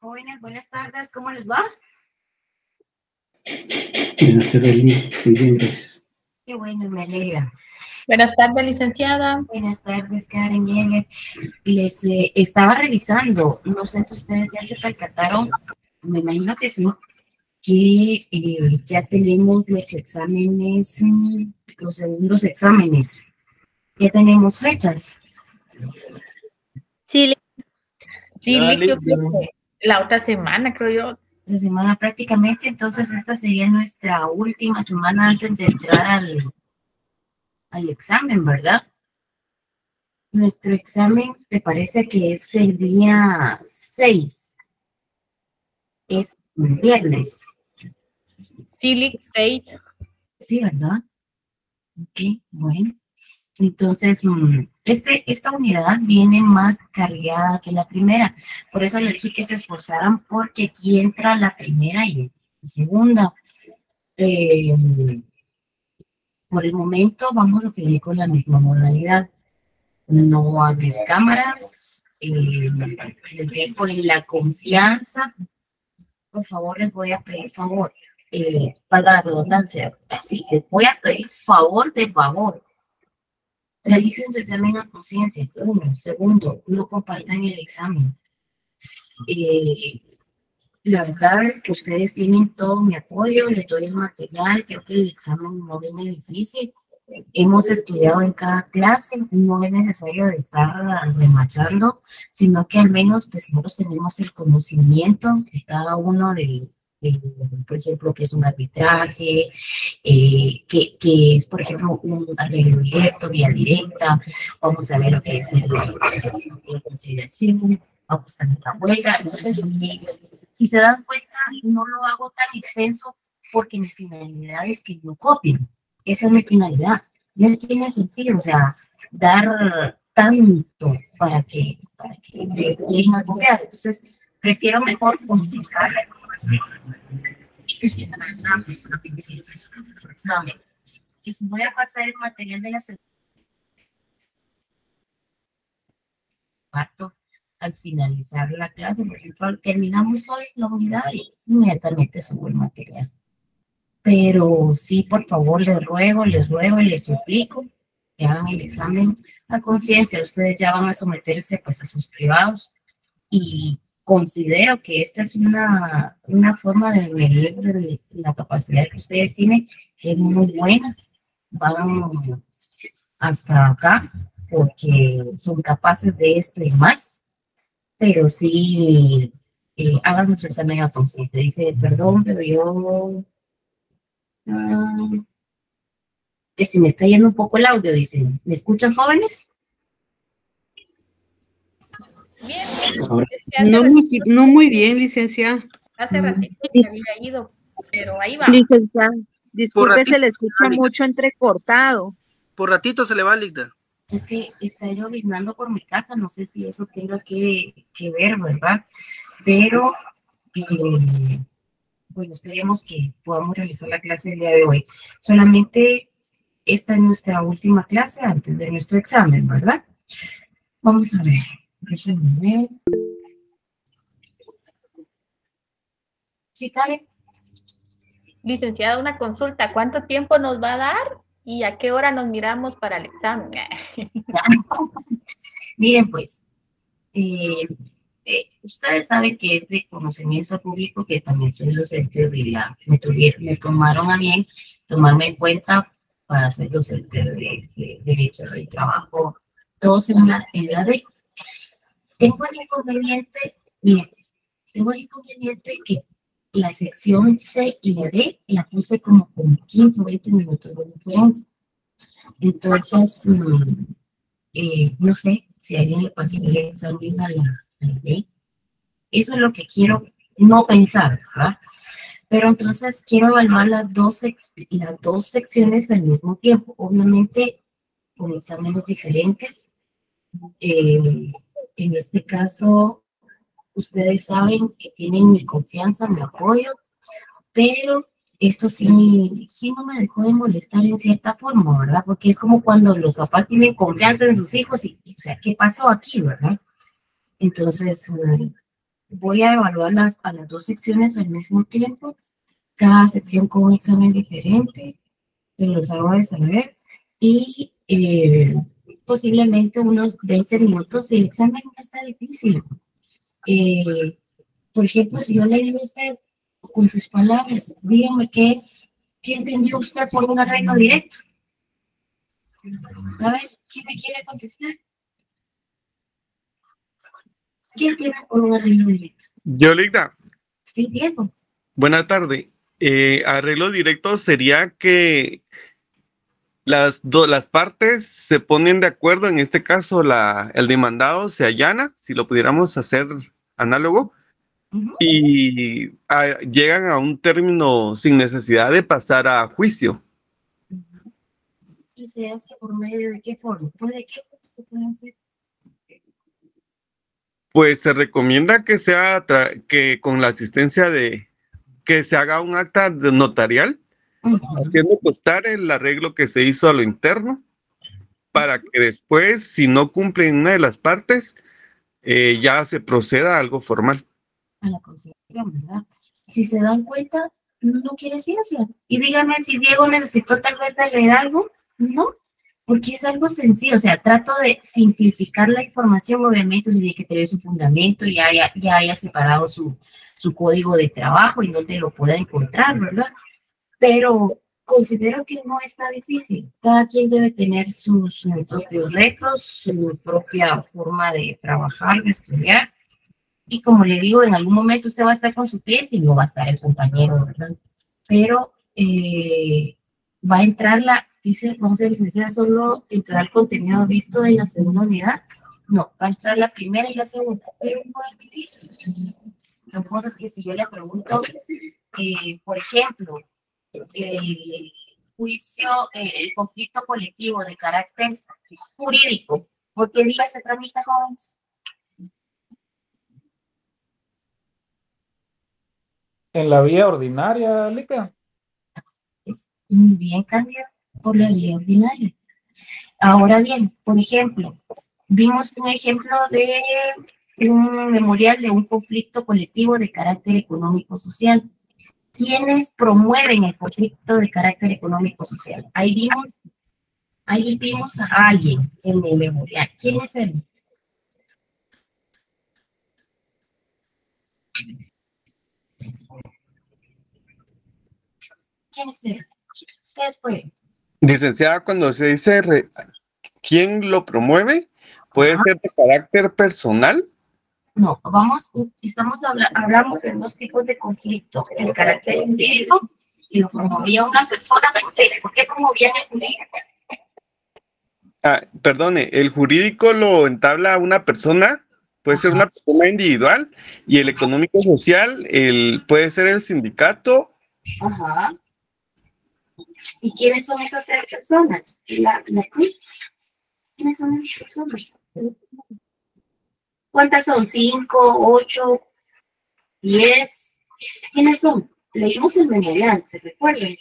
Jóvenes, buenas tardes, ¿cómo les va? Buenas tardes, muy bien, gracias. Qué bueno, me alegra. Buenas tardes, licenciada. Buenas tardes, Karen Yeller. Les estaba revisando, no sé si ustedes ya se percataron, me imagino que sí, que ya tenemos los exámenes, los segundos exámenes. Ya tenemos fechas. Sí, yo creo que la otra semana, creo yo. La semana prácticamente, entonces esta sería nuestra última semana antes de entrar al examen, ¿verdad? Nuestro examen me parece que es el día 6, es viernes. Sí, 6. Sí, ¿verdad? Ok, bueno. Entonces, esta unidad viene más cargada que la primera. Por eso le dije que se esforzaran porque aquí entra la primera y la segunda. Eh, por el momento vamos a seguir con la misma modalidad. No abrir cámaras. Les dejo en la confianza. Por favor, les voy a pedir favor. Para la redundancia, así, les voy a pedir favor de favor. Realicen su examen a conciencia. Uno. Segundo, no compartan el examen. La verdad es que ustedes tienen todo mi apoyo, les doy el material, creo que el examen no viene difícil. Hemos estudiado en cada clase, no es necesario de estar remachando, sino que al menos pues nosotros tenemos el conocimiento de cada uno por ejemplo, que es un arbitraje, que es, por ejemplo, un arreglo directo, vía directa. Vamos a ver lo que es la conciliación, vamos a ver la huelga. Entonces, si se dan cuenta, no lo hago tan extenso porque mi finalidad es que no copien. Esa es mi finalidad. No tiene sentido, o sea, dar tanto para que me lleguen a copiar. Entonces, prefiero mejor concentrarme y que ustedes hagan su examen. Que si voy a pasar el material de la segunda, al finalizar la clase, por ejemplo, terminamos hoy la unidad y inmediatamente subo el material. Pero sí, por favor, les ruego y les suplico que hagan el examen a conciencia. Ustedes ya van a someterse pues a sus privados y considero que esta es una forma de medir la capacidad que ustedes tienen, que es muy buena. Van hasta acá porque son capaces de esto y más, pero sí hagan su examen a conciencia. Dice, perdón, pero yo... que si me está yendo un poco el audio, dicen, ¿me escuchan, jóvenes? Bien. No muy bien, licenciada. Hace ratito que había ido, pero ahí va. Licenciada, disculpe, se le escucha mucho entrecortado. Por ratito se le va, Ligda. Es que está lloviznando por mi casa, no sé si eso tenga que ver, ¿verdad? Pero, bueno, esperemos que podamos realizar la clase el día de hoy. Solamente esta es nuestra última clase antes de nuestro examen, ¿verdad? Vamos a ver. Déjenme ver. Sí, Karen. Licenciada, una consulta. ¿Cuánto tiempo nos va a dar y a qué hora nos miramos para el examen? Miren, pues, ustedes saben que es de conocimiento público que también soy docente de la... Me tomaron a bien tomarme en cuenta para ser docente de Derecho del Trabajo, todos en la de... Tengo el inconveniente, miren, que la sección C y la D la puse como con 15 o 20 minutos de diferencia. Entonces, no sé si a alguien le pasó el examen a la D. Eso es lo que quiero no pensar, ¿verdad? Pero entonces quiero evaluar las dos secciones al mismo tiempo, obviamente con exámenes diferentes. En este caso, ustedes saben que tienen mi confianza, mi apoyo, pero esto sí no me dejó de molestar en cierta forma, ¿verdad? Porque es como cuando los papás tienen confianza en sus hijos y o sea, ¿qué pasó aquí, verdad? Entonces, voy a evaluar a las dos secciones al mismo tiempo, cada sección con un examen diferente, te los hago de saber, y posiblemente unos 20 minutos. El examen no está difícil. Por ejemplo, si yo le digo a usted con sus palabras, dígame qué entendió usted por un arreglo directo. A ver, ¿quién me quiere contestar? ¿Quién tiene por un arreglo directo? Yo, Ligda. Sí, Diego. Buenas tardes. Arreglo directo sería que las partes se ponen de acuerdo. En este caso, el demandado se allana, si lo pudiéramos hacer análogo, y llegan a un término sin necesidad de pasar a juicio. ¿Y se hace por medio de qué forma? ¿De qué forma se puede hacer? Pues se recomienda que sea que con la asistencia que se haga un acta notarial, haciendo constar el arreglo que se hizo a lo interno, para que después, si no cumplen una de las partes, ya se proceda a algo formal. A la conciliación, ¿verdad? Si se dan cuenta, no quiere ciencia. Y dígame si Diego necesitó tal vez de leer algo. No, porque es algo sencillo. O sea, trato de simplificar la información, obviamente, tiene que tener su fundamento, ya haya separado su código de trabajo y no te lo pueda encontrar, ¿verdad? Pero considero que no está difícil. Cada quien debe tener sus propios retos, su propia forma de trabajar, de estudiar. Y como le digo, en algún momento usted va a estar con su cliente y no va a estar el compañero, ¿verdad? Pero va a entrar vamos a decir, solo entrar el contenido visto de la segunda unidad. No, va a entrar la primera y la segunda, pero no es difícil. Son cosas que si yo le pregunto, por ejemplo, el juicio, el conflicto colectivo de carácter jurídico, ¿por qué vía se tramita, jóvenes? En la vía ordinaria, Lica. Es muy bien, Cándida, por la vía ordinaria. Ahora bien, por ejemplo, vimos un ejemplo de un memorial de un conflicto colectivo de carácter económico-social. ¿Quiénes promueven el conflicto de carácter económico-social? Ahí vimos a alguien en el memorial. ¿Quién es él? ¿Quién es él? Ustedes pueden. Licenciada, cuando se dice quién lo promueve, ¿puede ser de carácter personal? No, hablamos de dos tipos de conflicto, el carácter jurídico y lo promovía una persona. ¿Por qué promovía el jurídico? Perdone, el jurídico lo entabla una persona, puede ser una persona individual, y el económico social puede ser el sindicato. Ajá. ¿Y quiénes son esas tres personas? ¿Quiénes son esas personas? ¿Cuántas son? ¿5, 8, 10? ¿Quiénes son? Leímos el memorial, ¿se recuerdan?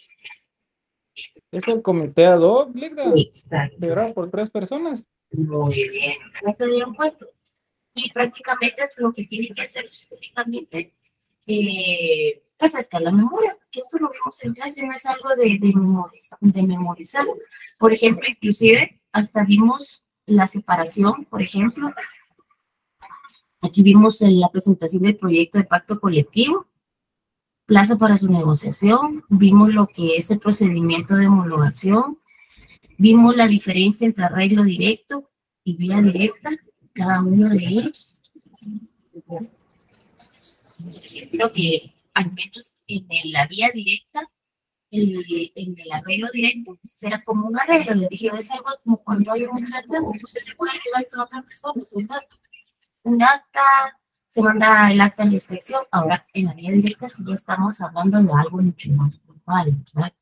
Es el comité ad hoc, Ligda. Exacto. Liderado por 3 personas. Muy bien. ¿Ya se dieron cuenta? Y prácticamente lo que tiene que hacer es únicamente refrescar la memoria, que esto lo vimos en clase, no es algo de memorizar. Por ejemplo, inclusive hasta vimos la separación, por ejemplo. Aquí vimos la presentación del proyecto de pacto colectivo, plazo para su negociación, vimos lo que es el procedimiento de homologación, vimos la diferencia entre arreglo directo y vía directa, cada uno de ellos. Lo que al menos en la vía directa, en el arreglo directo, será como un arreglo. Les dije, es algo como cuando hay muchas veces, usted se puede ayudar con otra persona, ¿verdad? Un acta, se manda el acta de la inspección. Ahora, en la vía directa sí ya estamos hablando de algo mucho más formal, ¿verdad?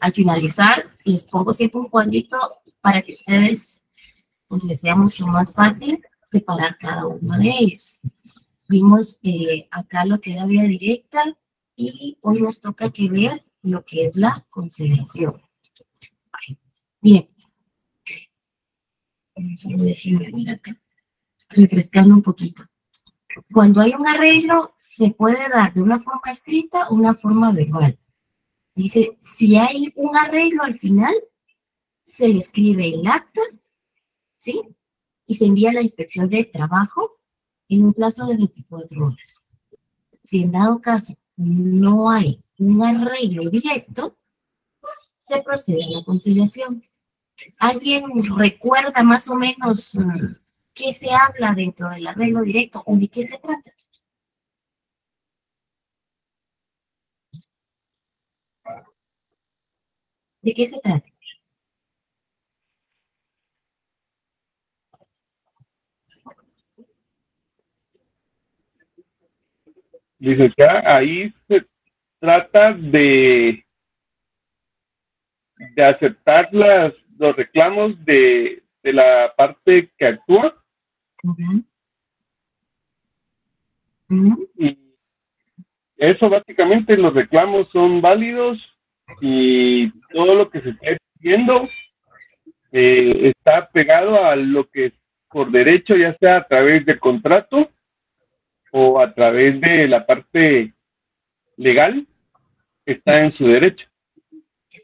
Al finalizar, les pongo siempre un cuadrito para que ustedes, pues, les sea mucho más fácil separar cada uno de ellos. Vimos acá lo que era vía directa y hoy nos toca que ver lo que es la conciliación. Bien. Solo déjenme ver acá, refrescando un poquito. Cuando hay un arreglo, se puede dar de una forma escrita o una forma verbal. Dice, si hay un arreglo al final, se le escribe el acta, ¿sí? Y se envía a la inspección de trabajo en un plazo de 24 horas. Si en dado caso no hay un arreglo directo, se procede a la conciliación. ¿Alguien recuerda más o menos qué se habla dentro del arreglo directo o de qué se trata? ¿De qué se trata? Licenciada, ahí se trata de aceptar los reclamos de la parte que actúa. Uh-huh. Uh-huh. Y eso básicamente, los reclamos son válidos y todo lo que se está pidiendo está pegado a lo que por derecho, ya sea a través del contrato o a través de la parte legal, está en su derecho.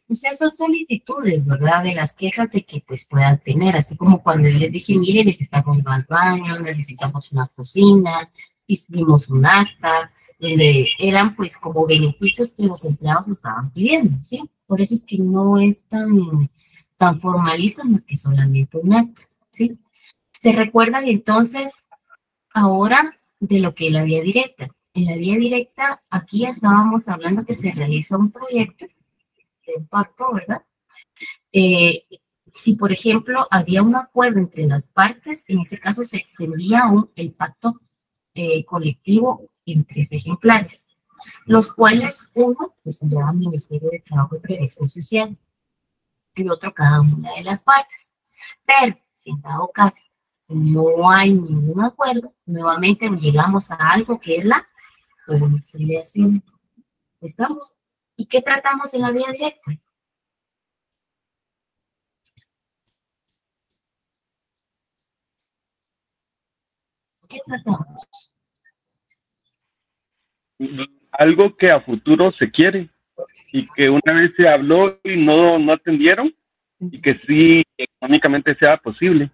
O sea, son solicitudes, ¿verdad? De las quejas de que pues puedan tener, así como cuando yo les dije, mire, necesitamos más baños, necesitamos una cocina, hicimos un acta, eran pues como beneficios que los empleados estaban pidiendo, ¿sí? Por eso es que no es tan formalista más que solamente un acta, ¿sí? ¿Se recuerdan entonces ahora de lo que es la vía directa? En la vía directa, aquí ya estábamos hablando que se realiza un proyecto de impacto, ¿verdad? Si, por ejemplo, había un acuerdo entre las partes, en ese caso se extendía el pacto colectivo en 3 ejemplares, los cuales uno pues se llama Ministerio de Trabajo y Previsión Social y otro cada una de las partes. Pero, si en dado caso no hay ningún acuerdo, nuevamente llegamos a algo que es la conciliación. ¿Estamos? ¿Y qué tratamos en la vía directa? ¿Qué tratamos? Algo que a futuro se quiere y que una vez se habló y no atendieron y que sí económicamente sea posible.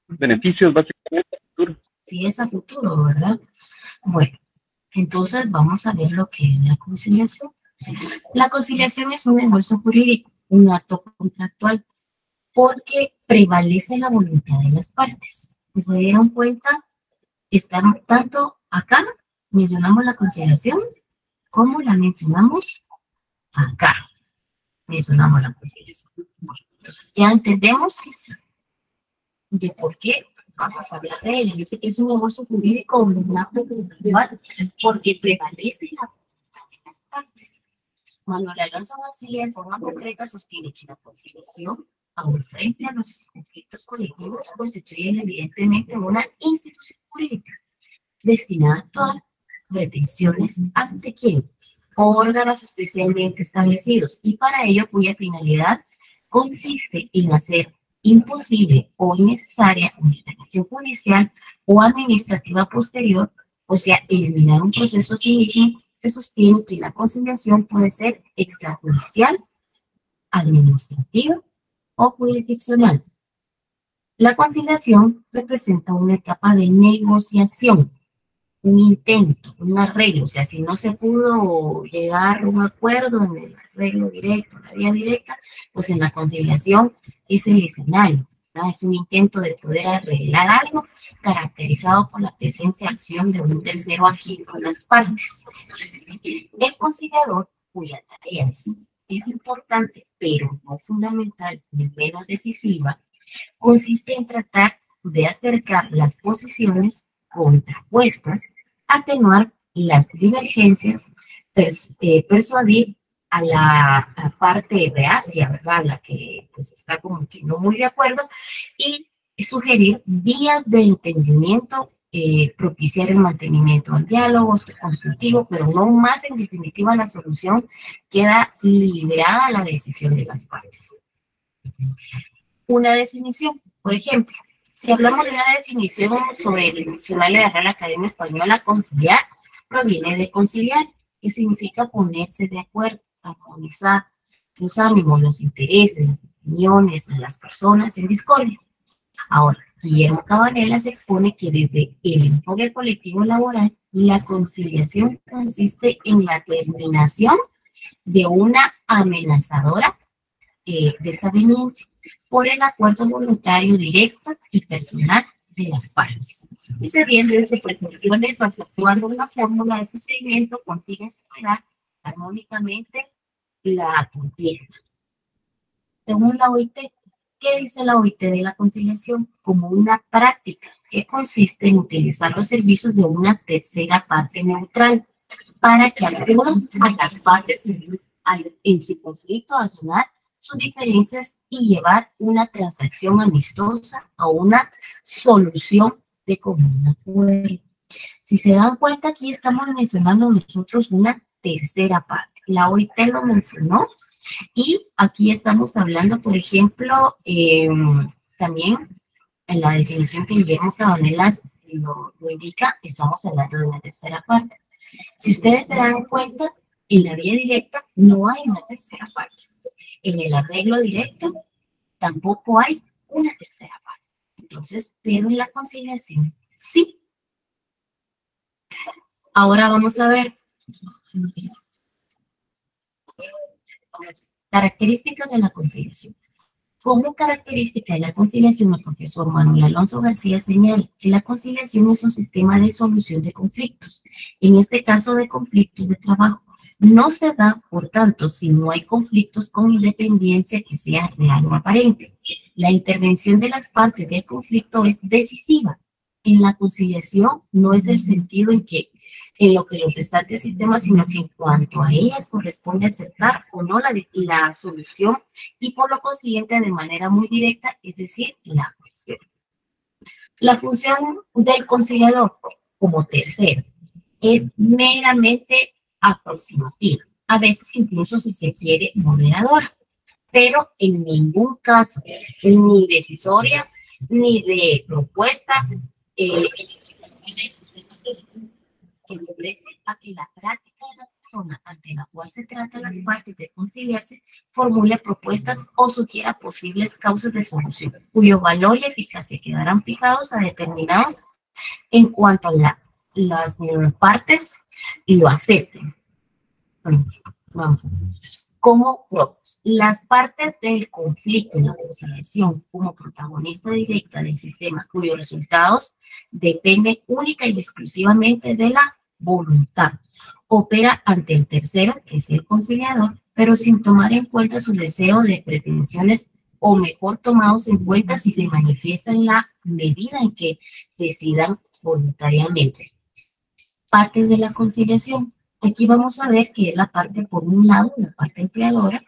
Beneficios básicamente a futuro. Sí, es a futuro, ¿verdad? Bueno, entonces vamos a ver lo que es la conciliación. La conciliación es un negocio jurídico, un acto contractual, porque prevalece la voluntad de las partes. ¿Se dieron cuenta? Estamos tanto acá, mencionamos la conciliación, como la mencionamos acá. Mencionamos la conciliación. Bueno, entonces ya entendemos de por qué vamos a hablar de él. Dice que es un negocio jurídico, un acto contractual, porque prevalece la voluntad de las partes. Manuel Alonso García, en forma concreta, sostiene que la conciliación, aun frente a los conflictos colectivos, constituye evidentemente una institución jurídica destinada a actuar retenciones ante quién, órganos especialmente establecidos, y para ello cuya finalidad consiste en hacer imposible o innecesaria una intervención judicial o administrativa posterior, o sea, eliminar un proceso a sí mismo. Se sostiene que la conciliación puede ser extrajudicial, administrativa o jurisdiccional. La conciliación representa una etapa de negociación, un intento, un arreglo. O sea, si no se pudo llegar a un acuerdo en el arreglo directo, la vía directa, pues en la conciliación es el escenario, ¿verdad? Es un intento de poder arreglar algo caracterizado por la presencia de acción de un tercero ajeno a las partes. El conciliador, cuya tarea es importante, pero no fundamental, ni menos decisiva, consiste en tratar de acercar las posiciones contrapuestas, atenuar las divergencias, persuadir a la parte reacia, ¿verdad? La que pues está como que no muy de acuerdo, y sugerir vías de entendimiento, propiciar el mantenimiento del diálogo constructivo, pero no más. En definitiva, la solución queda liberada a la decisión de las partes. Una definición, por ejemplo, Si hablamos de una definición sobre el diccionario de la Real Academia Española, conciliar proviene de conciliar, que significa ponerse de acuerdo, armonizar los ánimos, los intereses, las opiniones de las personas en discordia. Ahora, Guillermo Cabanellas expone que desde el enfoque colectivo laboral, la conciliación consiste en la terminación de una amenazadora desaveniencia por el acuerdo voluntario directo y personal de las partes. Y se tiende su pretensiones para actuar de una fórmula de procedimiento consigue superar armónicamente la contienda. Según la OIT, ¿qué dice la OIT de la conciliación? Como una práctica que consiste en utilizar los servicios de una tercera parte neutral para que acuda a las partes en su conflicto a solucionar sus diferencias y llevar una transacción amistosa a una solución de común acuerdo. Si se dan cuenta, aquí estamos mencionando nosotros una tercera parte. La OIT lo mencionó y aquí estamos hablando, por ejemplo, también en la definición que Guillermo Cabanellas lo indica, estamos hablando de una tercera parte. Si ustedes se dan cuenta, en la vía directa no hay una tercera parte. En el arreglo directo tampoco hay una tercera parte. Entonces, pero en la conciliación sí. Ahora vamos a ver características de la conciliación. Como característica de la conciliación, el profesor Manuel Alonso García señala que la conciliación es un sistema de solución de conflictos, en este caso de conflictos de trabajo. No se da, por tanto, si no hay conflictos con independencia que sea real o aparente. La intervención de las partes del conflicto es decisiva. En la conciliación no es el sentido en lo que los restantes sistemas, sino que en cuanto a ellas corresponde aceptar o no la solución y por lo consiguiente de manera muy directa, es decir, la cuestión. La función del conciliador como tercero es meramente aproximativa, a veces incluso si se quiere moderadora, pero en ningún caso ni decisoria ni de propuesta que se preste a que la práctica de la persona ante la cual se trata las partes de conciliarse formule propuestas o sugiera posibles causas de solución, cuyo valor y eficacia quedarán fijados a determinados en cuanto a las partes lo acepten. Vamos a ver. Como propios, las partes del conflicto en la conciliación como protagonista directa del sistema, cuyos resultados dependen única y exclusivamente de la voluntad, opera ante el tercero, que es el conciliador, pero sin tomar en cuenta sus deseos de pretensiones, o mejor tomados en cuenta si se manifiesta en la medida en que decidan voluntariamente. Partes de la conciliación. Aquí vamos a ver que es la parte, por un lado, la parte empleadora,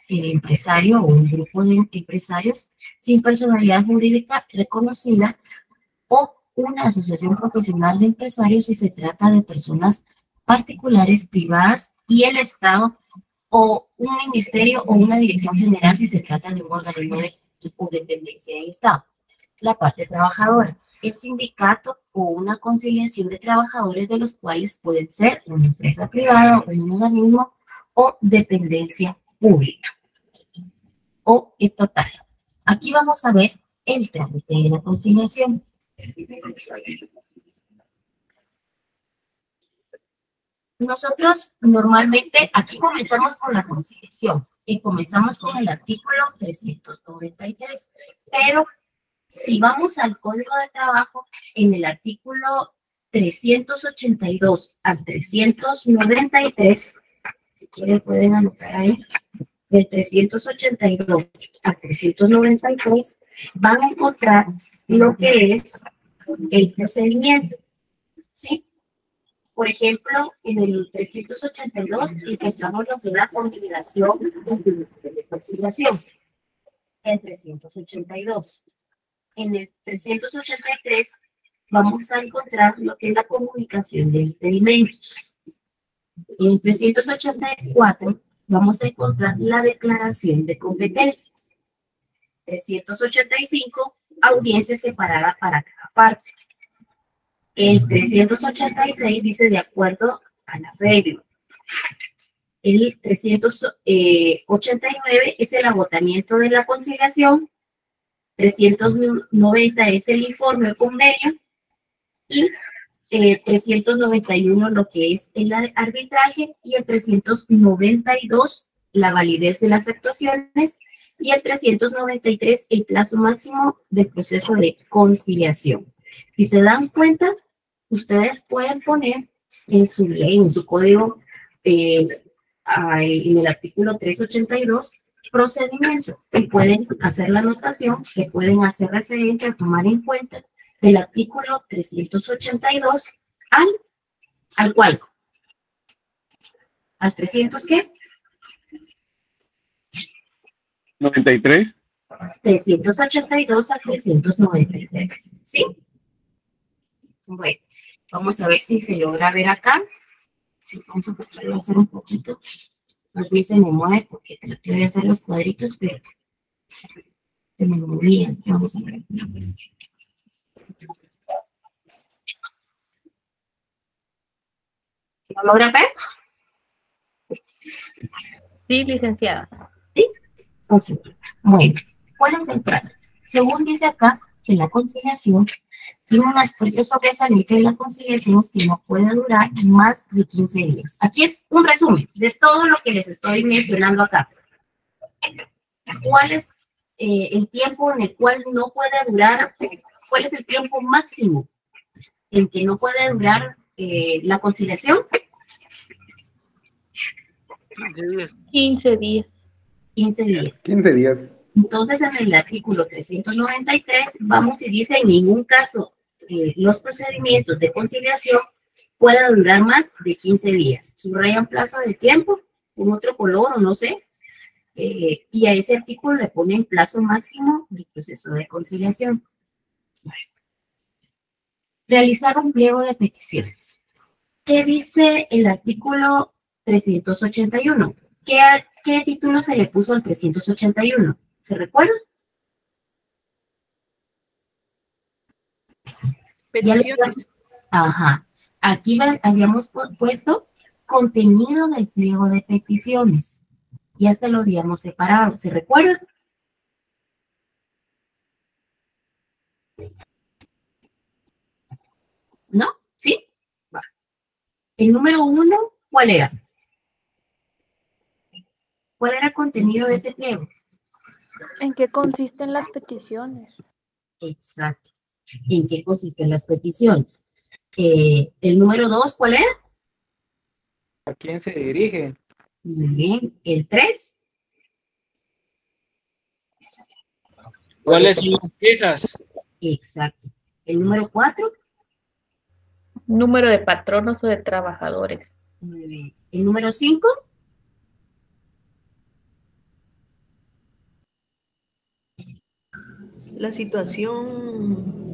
el empresario o un grupo de empresarios sin personalidad jurídica reconocida o una asociación profesional de empresarios si se trata de personas particulares, privadas y el Estado o un ministerio o una dirección general si se trata de un organismo de dependencia del Estado. La parte trabajadora. El sindicato o una conciliación de trabajadores de los cuales pueden ser una empresa privada o un organismo o dependencia pública o estatal. Aquí vamos a ver el trámite de la conciliación. Nosotros normalmente aquí comenzamos con la conciliación y comenzamos con el artículo 393, pero si vamos al Código de Trabajo, en el artículo 382 al 393, si quieren pueden anotar ahí, del 382 al 393, van a encontrar lo que es el procedimiento, ¿sí? Por ejemplo, en el 382 encontramos lo que es la combinación de conciliación, el 382. En el 383 vamos a encontrar lo que es la comunicación de impedimentos. En el 384 vamos a encontrar la declaración de competencias. 385, audiencia separada para cada parte. El 386 dice de acuerdo al arreglo. El 389 es el agotamiento de la conciliación. 390 es el informe o convenio. Y 391 lo que es el arbitraje. Y el 392 la validez de las actuaciones. Y el 393 el plazo máximo del proceso de conciliación. Si se dan cuenta, ustedes pueden poner en su ley, en su código, en el artículo 382, procedimiento, y pueden hacer la anotación que pueden hacer referencia a tomar en cuenta del artículo 382 ¿al cual? ¿Al 300 qué? 93. 382 a 393, ¿sí? Bueno, vamos a ver si se logra ver acá. Sí, vamos a tratar de hacer un poquito. A mí se me mueve porque traté de hacer los cuadritos, pero se me movían. Vamos a ver. ¿Lo logran ver? Sí, licenciada. ¿Sí? Ok. Bueno, ¿cuál es el plan? Según dice acá, que la conciliación tiene un aspecto sobresaliente de la conciliación es que no puede durar más de 15 días. Aquí es un resumen de todo lo que les estoy mencionando acá. ¿Cuál es el tiempo en el cual no puede durar? ¿Cuál es el tiempo máximo en que no puede durar la conciliación? 15 días. 15 días. 15 días. Entonces, en el artículo 393, vamos y dice, en ningún caso los procedimientos de conciliación puedan durar más de 15 días. Subrayan plazo de tiempo con otro color o no sé, y a ese artículo le ponen plazo máximo del proceso de conciliación. Realizar un pliego de peticiones. ¿Qué dice el artículo 381? ¿Qué título se le puso al 381? ¿Se recuerda? Peticiones. Ajá. Aquí habíamos puesto contenido del pliego de peticiones. Y hasta lo habíamos separado. ¿Se recuerda? ¿No? ¿Sí? Va. El número 1, ¿cuál era? ¿Cuál era el contenido de ese pliego? ¿En qué consisten las peticiones? Exacto. ¿En qué consisten las peticiones? El número 2, ¿cuál era? ¿A quién se dirige? Muy bien. El 3. ¿Cuáles son las quejas? Exacto. El número 4. Número de patronos o de trabajadores. Muy bien. El número 5. La situación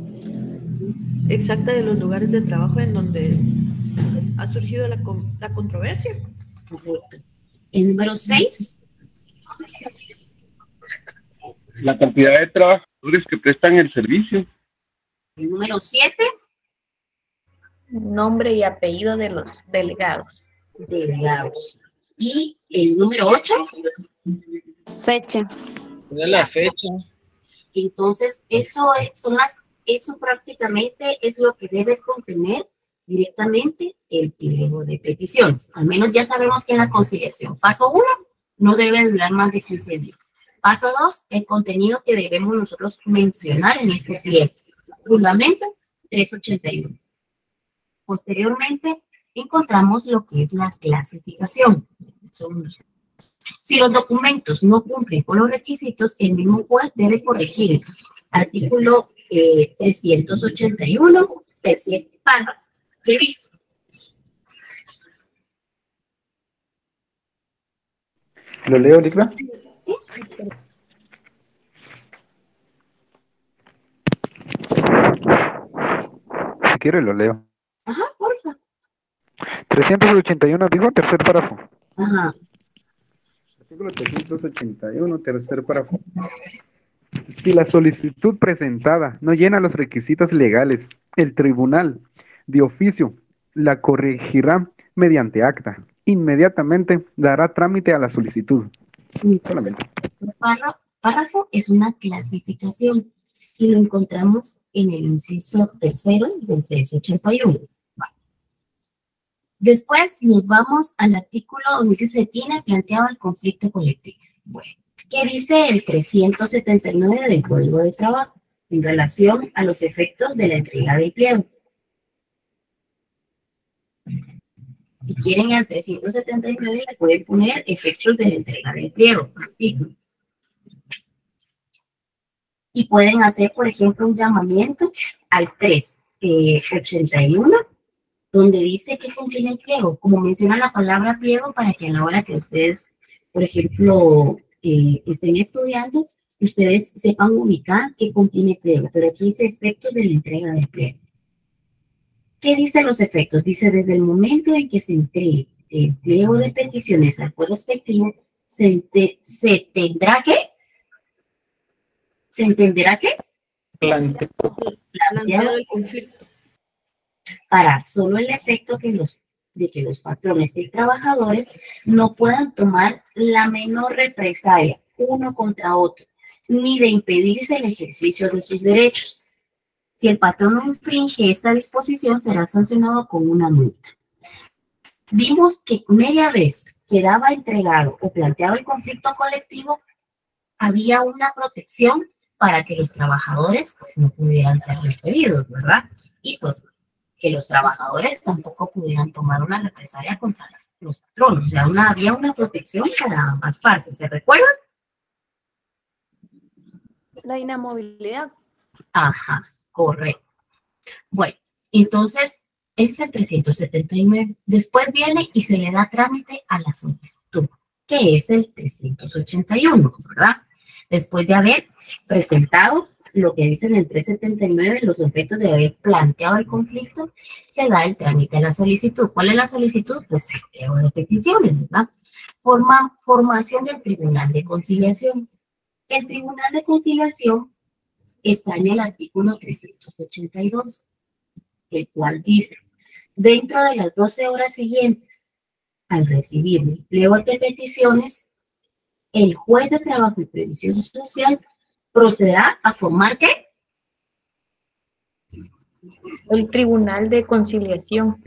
exacta de los lugares de trabajo en donde ha surgido la controversia. Correcto. El número 6. La cantidad de trabajadores que prestan el servicio. El número 7. Nombre y apellido de los delegados. Delegados. Y el número 8. Fecha. ¿Cuál es la fecha? Entonces, eso prácticamente es lo que debe contener directamente el pliego de peticiones. Al menos ya sabemos que en la conciliación. Paso 1, no debe durar más de 15 días. Paso 2, el contenido que debemos nosotros mencionar en este pliego. Fundamento 381. Posteriormente, encontramos lo que es la clasificación. Si los documentos no cumplen con los requisitos, el mismo juez debe corregirlos. Artículo 381, tercer párrafo. ¿Qué dice? ¿Lo leo, Licra? Si quiere, lo leo. Ajá, porfa. 381, digo, tercer párrafo. Ajá. Artículo 381, tercer párrafo. Si la solicitud presentada no llena los requisitos legales, el tribunal de oficio la corregirá mediante acta. Inmediatamente dará trámite a la solicitud. Solamente. El párrafo es una clasificación y lo encontramos en el inciso tercero del 381. Después nos vamos al artículo donde dice se tiene planteado el conflicto colectivo. Bueno, ¿qué dice el 379 del Código de Trabajo en relación a los efectos de la entrega del pliego? Si quieren al 379 le pueden poner efectos de la entrega del pliego. Y pueden hacer, por ejemplo, un llamamiento al 381, donde dice que contiene el pliego. Como menciona la palabra pliego, para que a la hora que ustedes, por ejemplo, estén estudiando, ustedes sepan ubicar qué contiene pliego. Pero aquí dice efectos de la entrega del pliego. ¿Qué dice los efectos? Dice, desde el momento en que se entregue el pliego de peticiones al juez respectivo, se tendrá que... ¿Se entenderá qué? Planteado el conflicto. Para solo el efecto de que los patrones y trabajadores no puedan tomar la menor represalia uno contra otro, ni de impedirse el ejercicio de sus derechos. Si el patrón no infringe esta disposición, será sancionado con una multa. Vimos que media vez quedaba entregado o planteado el conflicto colectivo, había una protección para que los trabajadores pues no pudieran ser despedidos, ¿verdad? Y pues que los trabajadores tampoco pudieran tomar una represalia contra los patronos. O sea, había una protección para ambas partes, ¿se recuerdan? La inamovilidad. Ajá, correcto. Bueno, entonces, ese es el 379. Después viene y se le da trámite a la solicitud, que es el 381, ¿verdad? Después de haber presentado lo que dice en el 379, los efectos de haber planteado el conflicto, se da el trámite a la solicitud. ¿Cuál es la solicitud? Pues el pliego de peticiones, ¿verdad? Formación del Tribunal de Conciliación. El Tribunal de Conciliación está en el artículo 382, el cual dice, dentro de las 12 horas siguientes al recibir el pliego de peticiones, el juez de trabajo y previsión social procederá a formar ¿qué? El Tribunal de Conciliación.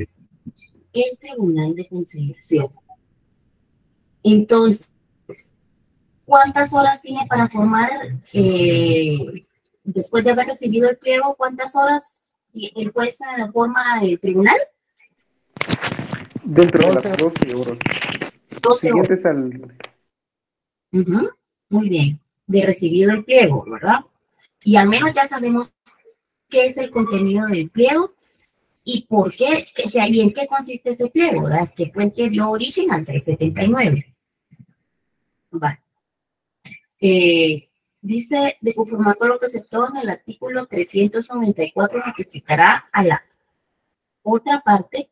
El Tribunal de Conciliación. Entonces, ¿cuántas horas tiene para formar, después de haber recibido el pliego, cuántas horas el juez forma el tribunal? Dentro de las 12 horas. 12 siguientes horas. Muy bien. De recibido el pliego, ¿verdad? Y al menos ya sabemos qué es el contenido del pliego y por qué, y en qué consiste ese pliego, ¿verdad? Que fue el que dio origen al 379. Vale. Dice, de conformar con lo preceptado en el artículo 394, notificará a la otra parte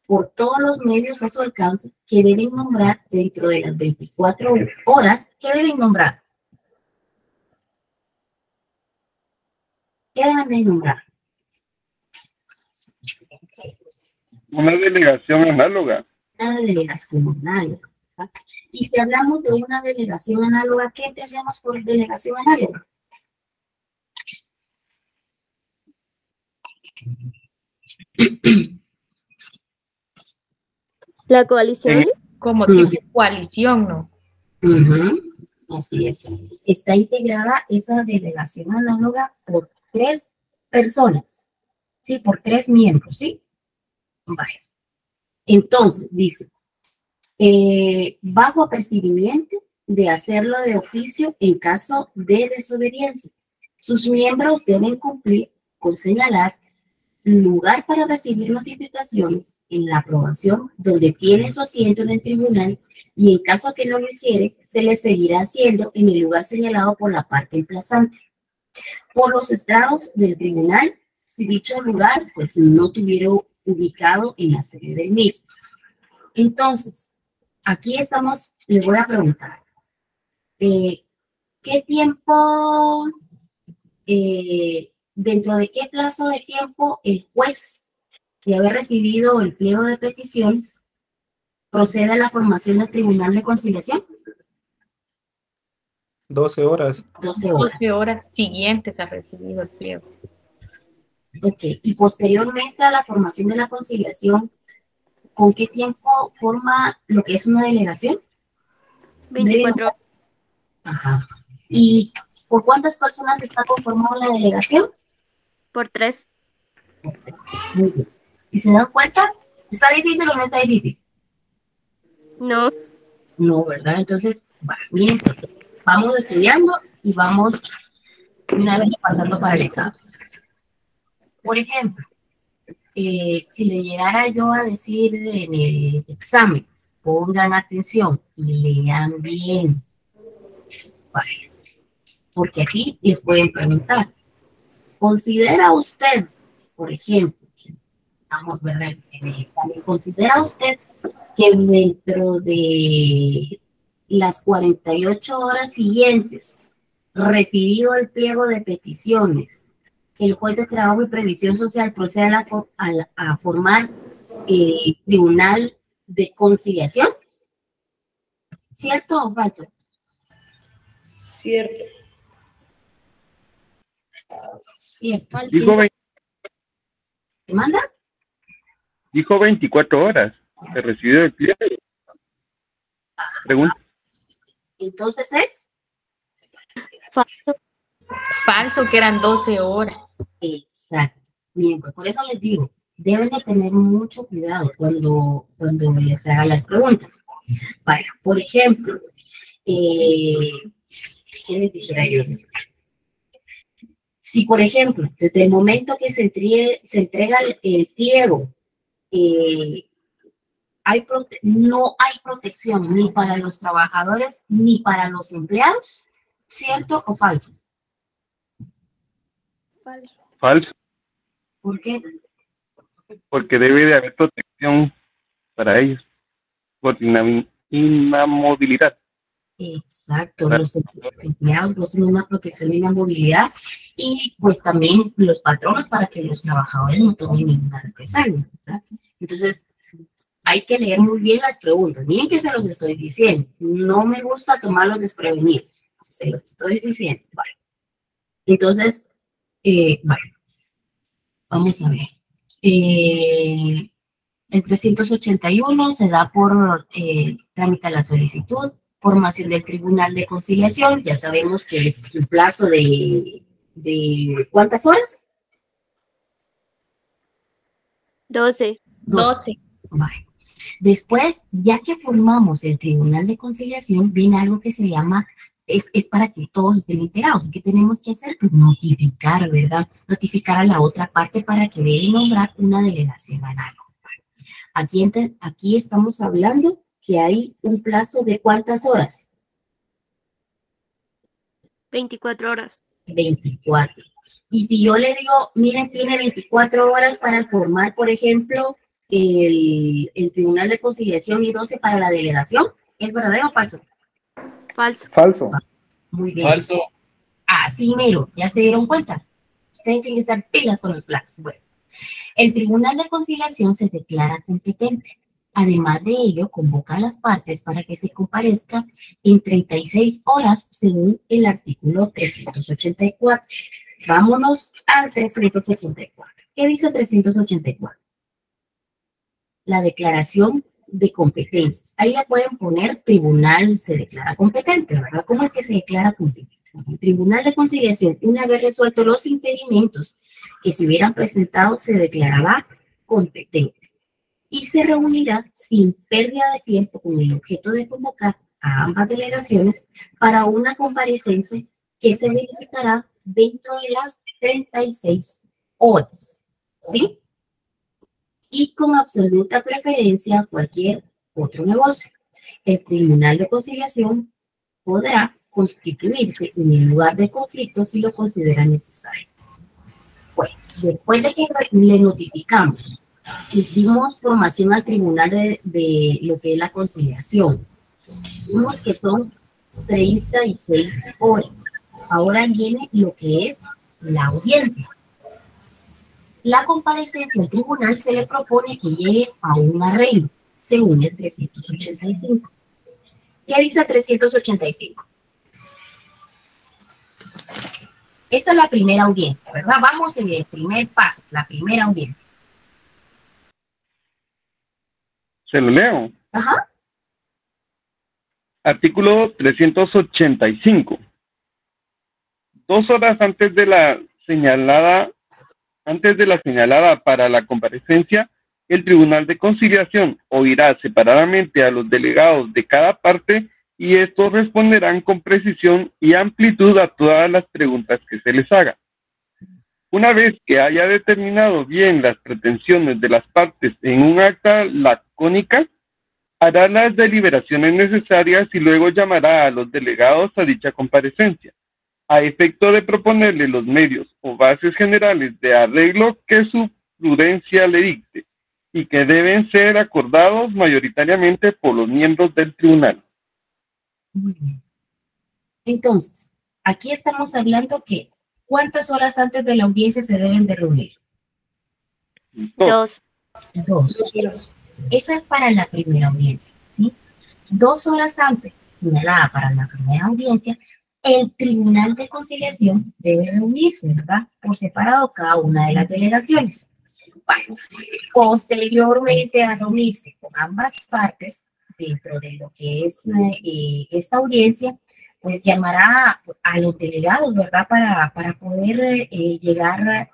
por todos los medios a su alcance que deben nombrar dentro de las 24 horas. ¿Qué deben nombrar? ¿Qué deben de nombrar? Una delegación análoga. Una delegación análoga. ¿Verdad? Y si hablamos de una delegación análoga, ¿qué entendemos por delegación análoga? La coalición. Como tipo coalición, ¿no? Así es. Está integrada esa delegación análoga por 3 personas, ¿sí? Por 3 miembros, ¿sí? Vale. Entonces, dice, bajo apercibimiento de hacerlo de oficio en caso de desobediencia. Sus miembros deben cumplir con señalar lugar para recibir notificaciones en la aprobación donde tiene su asiento en el tribunal y en caso que no lo hiciere, se le seguirá haciendo en el lugar señalado por la parte emplazante. Por los estados del tribunal, si dicho lugar pues no estuviera ubicado en la sede del mismo. Entonces, aquí estamos, les voy a preguntar, ¿qué tiempo ¿dentro de qué plazo de tiempo el juez, de haber recibido el pliego de peticiones, procede a la formación del Tribunal de Conciliación? 12 horas. 12 horas. 12 horas siguientes a recibido el pliego. Ok, y posteriormente a la formación de la conciliación, ¿con qué tiempo forma lo que es una delegación? 24 horas. Ajá. ¿Y por cuántas personas está conformada la delegación? Por 3. Muy bien. ¿Y se dan cuenta? ¿Está difícil o no está difícil? No. No, ¿verdad? Entonces, miren, vamos estudiando y vamos una vez pasando para el examen. Por ejemplo, si le llegara yo a decir en el examen, pongan atención y lean bien. Vale. Porque aquí les pueden preguntar, ¿considera usted, por ejemplo, vamos a ver en el examen, ¿considera usted que dentro de las 48 horas siguientes, recibido el pliego de peticiones, el juez de trabajo y previsión social procede a formar el tribunal de conciliación? ¿Cierto o falso? Cierto. Cierto. Dijo, ¿Qué manda? dijo 24 horas de recibido el pliego. Pregunta. Entonces es Falso. Falso, que eran 12 horas. exacto. Bien, pues por eso les digo, deben de tener mucho cuidado cuando les hagan las preguntas. Vaya, por ejemplo, ¿qué les dijera yo? Si, por ejemplo, desde el momento que se entrega el pliego, no hay protección ni para los trabajadores ni para los empleados, ¿cierto o falso? Falso. Falso, ¿Por qué? porque debe de haber protección para ellos por inamovilidad. Exacto, los empleados gozan una protección y una movilidad y pues también los patronos para que los trabajadores no tomen ninguna represalia, ¿verdad? Entonces, hay que leer muy bien las preguntas. Miren que se los estoy diciendo. No me gusta tomarlos desprevenidos. Se los estoy diciendo. Vale. Entonces, bueno, vamos a ver. El 381 se da por tramita la solicitud, formación del Tribunal de Conciliación. Ya sabemos que es un plazo de ¿cuántas horas? 12. 12. Vale. Después, ya que formamos el Tribunal de Conciliación, viene algo que se llama, es para que todos estén enterados. ¿Qué tenemos que hacer? Pues notificar, ¿verdad? Notificar a la otra parte para que debe nombrar una delegación análoga. Aquí estamos hablando que hay un plazo de ¿cuántas horas? 24 horas. 24. Y si yo le digo, miren, tiene 24 horas para formar, por ejemplo, el Tribunal de Conciliación y 12 para la delegación, ¿es verdadero o falso? Falso. Falso. Muy bien. Falso. Así mero, ¿ya se dieron cuenta? Ustedes tienen que estar pilas con los plazos. Bueno, el Tribunal de Conciliación se declara competente. Además de ello, convoca a las partes para que se comparezca en 36 horas según el artículo 384. Vámonos al 384. ¿Qué dice 384? La declaración de competencias. Ahí le pueden poner tribunal se declara competente, ¿verdad? ¿Cómo es que se declara competente? El Tribunal de Conciliación, una vez resueltos los impedimentos que se hubieran presentado, se declarará competente y se reunirá sin pérdida de tiempo con el objeto de convocar a ambas delegaciones para una comparecencia que se verificará dentro de las 36 horas, ¿sí? Y con absoluta preferencia a cualquier otro negocio. El Tribunal de Conciliación podrá constituirse en el lugar de conflicto si lo considera necesario. Bueno, después de que le notificamos, dimos formación al Tribunal de lo que es la conciliación. Vimos que son 36 horas. Ahora viene lo que es la audiencia. La comparecencia al tribunal se le propone que llegue a un arreglo, según el 385. ¿Qué dice el 385? Esta es la primera audiencia, ¿verdad? Vamos en el primer paso, la primera audiencia. Se lo leo. Ajá. Artículo 385. 2 horas antes de la señalada para la comparecencia, el Tribunal de Conciliación oirá separadamente a los delegados de cada parte y estos responderán con precisión y amplitud a todas las preguntas que se les haga. Una vez que haya determinado bien las pretensiones de las partes en un acta lacónica, hará las deliberaciones necesarias y luego llamará a los delegados a dicha comparecencia, a efecto de proponerle los medios o bases generales de arreglo que su prudencia le dicte y que deben ser acordados mayoritariamente por los miembros del tribunal. Muy bien. Entonces, aquí estamos hablando que ¿cuántas horas antes de la audiencia se deben de reunir? 2. 2 horas. Esa es para la primera audiencia, ¿sí? 2 horas antes, señalada para la primera audiencia, el Tribunal de Conciliación debe reunirse, ¿verdad? Por separado cada una de las delegaciones. Bueno, posteriormente a reunirse con ambas partes, dentro de lo que es esta audiencia, pues llamará a los delegados, ¿verdad? Para poder llegar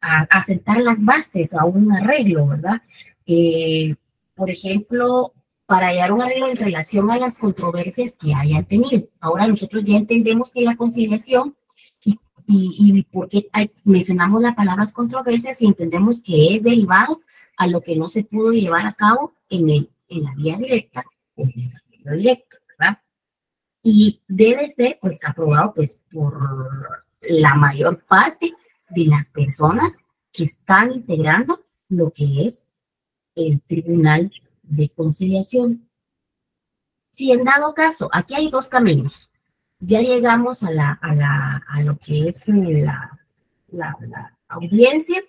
a sentar las bases, a un arreglo, ¿verdad? Por ejemplo, para hallar un arreglo en relación a las controversias que hayan tenido. Ahora nosotros ya entendemos que la conciliación, y por qué mencionamos las palabras controversias, y entendemos que es derivado a lo que no se pudo llevar a cabo en la vía directa o en el arreglo directo, ¿verdad? Y debe ser pues aprobado pues por la mayor parte de las personas que están integrando lo que es el Tribunal de Conciliación. Si en dado caso, aquí hay 2 caminos, ya llegamos a lo que es la audiencia,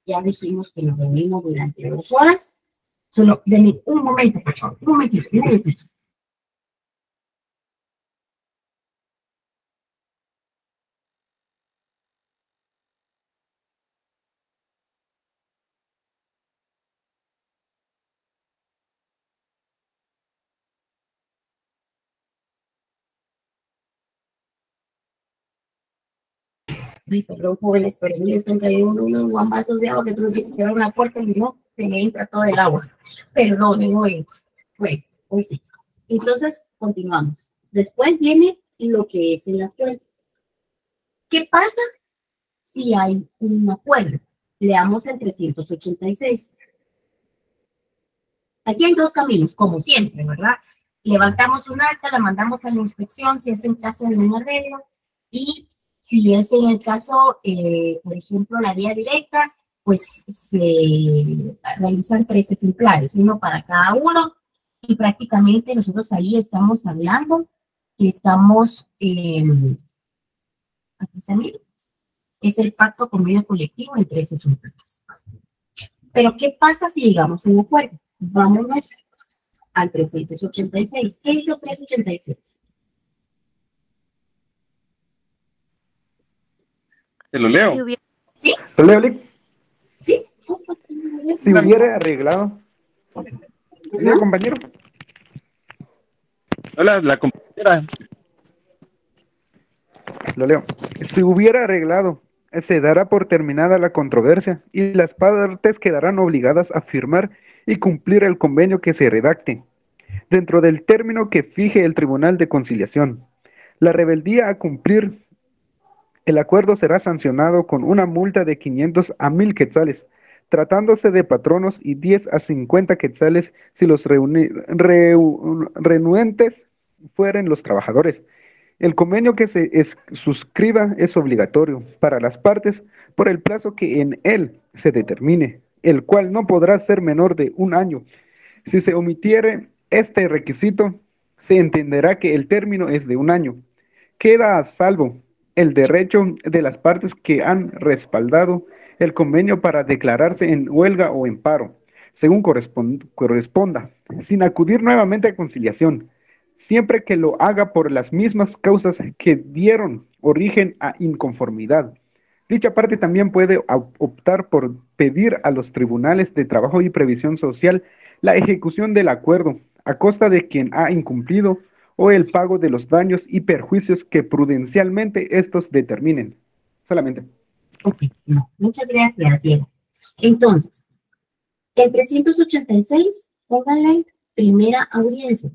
ya dijimos que nos reunimos durante 2 horas, solo denme un momento, por favor, un momentito. Ay, perdón, jóvenes, pero me están cayendo unos guambazos de agua que tuve que cerrar una puerta, si no, se me entra todo el agua. Perdón, hoy sí. Entonces, continuamos. Después viene lo que es el acuerdo. ¿Qué pasa si hay un acuerdo? Leamos el 386. Aquí hay 2 caminos, como siempre, ¿verdad? Levantamos un acta, la mandamos a la inspección, si es en caso de un arreglo, y si es en el caso, por ejemplo, la vía directa, pues se realizan 3 ejemplares, uno para cada uno, y prácticamente nosotros ahí estamos hablando, y estamos, aquí está, miren, es el pacto convenio colectivo en 3 ejemplares. Pero, ¿qué pasa si llegamos a un acuerdo? Vámonos al 386. ¿Qué dice el 386? ¿Se lo leo? ¿Sí? ¿Lo leo, Lick? Sí. Si hubiera arreglado. ¿Leo, compañero? Hola, la compañera. Lo leo. Si hubiera arreglado, se dará por terminada la controversia y las partes quedarán obligadas a firmar y cumplir el convenio que se redacte, dentro del término que fije el Tribunal de Conciliación. La rebeldía a cumplir el acuerdo será sancionado con una multa de 500 a 1000 quetzales, tratándose de patronos, y 10 a 50 quetzales si los renuentes fueren los trabajadores. El convenio que se suscriba es obligatorio para las partes por el plazo que en él se determine, el cual no podrá ser menor de 1 año. Si se omitiere este requisito, se entenderá que el término es de 1 año. Queda a salvo el derecho de las partes que han respaldado el convenio para declararse en huelga o en paro, según corresponda, sin acudir nuevamente a conciliación, siempre que lo haga por las mismas causas que dieron origen a inconformidad. Dicha parte también puede optar por pedir a los tribunales de trabajo y previsión social la ejecución del acuerdo a costa de quien ha incumplido o el pago de los daños y perjuicios que prudencialmente estos determinen. Solamente. Ok, no, muchas gracias, Diego. Entonces, el 386, póngale primera audiencia.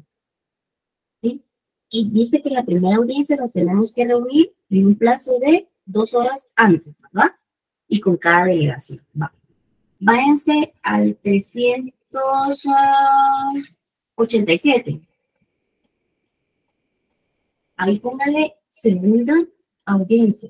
¿Sí? Y dice que la primera audiencia nos tenemos que reunir en un plazo de 2 horas antes, ¿verdad? Y con cada delegación. Va. Váyanse al 387. Ahí póngale segunda audiencia.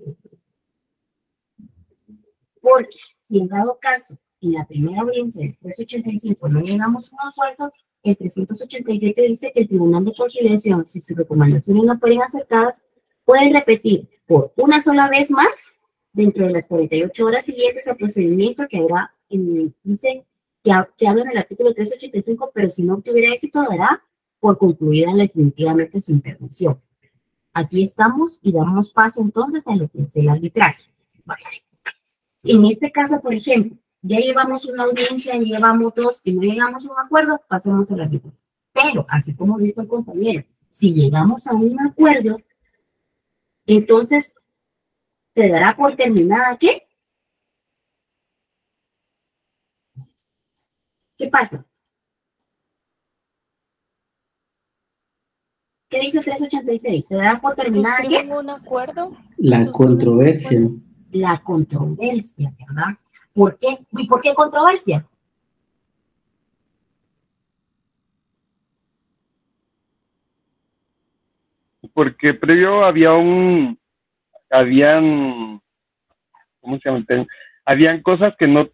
Porque si en dado caso, en la primera audiencia del 385 no llegamos a un acuerdo, el 387 dice que el Tribunal de Conciliación, si sus recomendaciones no pueden aceptadas, pueden repetir por una sola vez más dentro de las 48 horas siguientes al procedimiento que habrá, dicen que habla en el artículo 385, pero si no obtuviera éxito, dará por concluida definitivamente su intervención. Aquí estamos y damos paso entonces a lo que es el arbitraje. Vale. En este caso, por ejemplo, ya llevamos una audiencia, ya llevamos 2 y no llegamos a un acuerdo, pasemos al arbitraje. Pero, así como dijo el compañero, si llegamos a un acuerdo, entonces se dará por terminada ¿qué? ¿Qué pasa? ¿Qué dice el 386? ¿Se dará por terminada qué? ¿Un acuerdo? La controversia. La controversia, ¿verdad? ¿Por qué? ¿Y por qué controversia? Porque previo habían, ¿cómo se llama? Habían cosas que no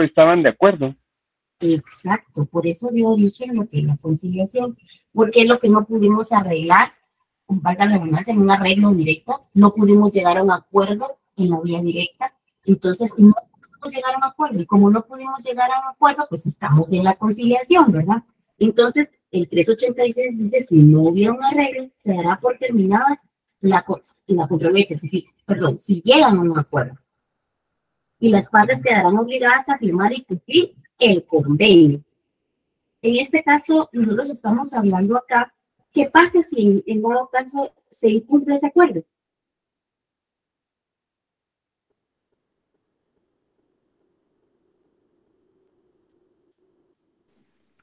estaban de acuerdo. Exacto, por eso dio origen lo que es la conciliación, porque es lo que no pudimos arreglar, valga la redundancia, en un arreglo directo, no pudimos llegar a un acuerdo en la vía directa, entonces no pudimos llegar a un acuerdo, y como no pudimos llegar a un acuerdo, pues estamos en la conciliación, ¿verdad? Entonces, el 386 dice, si no hubiera un arreglo, se dará por terminada la controversia, perdón, si llegan a un acuerdo. Y las partes quedarán obligadas a firmar y cumplir el convenio. En este caso, nosotros estamos hablando acá, ¿qué pasa si en dado caso se incumple ese acuerdo?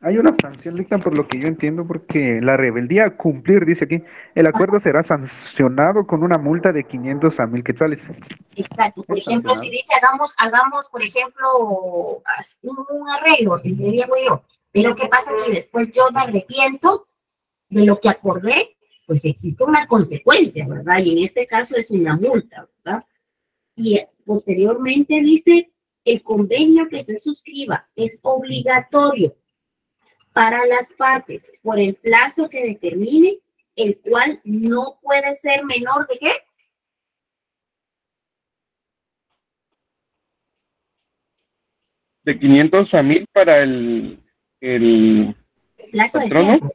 Hay una sanción, Lictan, por lo que yo entiendo, porque la rebeldía a cumplir, dice aquí, el acuerdo será sancionado con una multa de 500 a 1000 quetzales. Exacto. Por ejemplo, si dice, hagamos, por ejemplo, un arreglo, te digo yo, pero ¿qué pasa que después yo me arrepiento de lo que acordé? Pues existe una consecuencia, ¿verdad? Y en este caso es una multa, ¿verdad? Y posteriormente dice, el convenio que se suscriba es obligatorio para las partes por el plazo que determine, el cual no puede ser menor de ¿qué? De 500 a 1000 para el plazo de patrono. tiempo.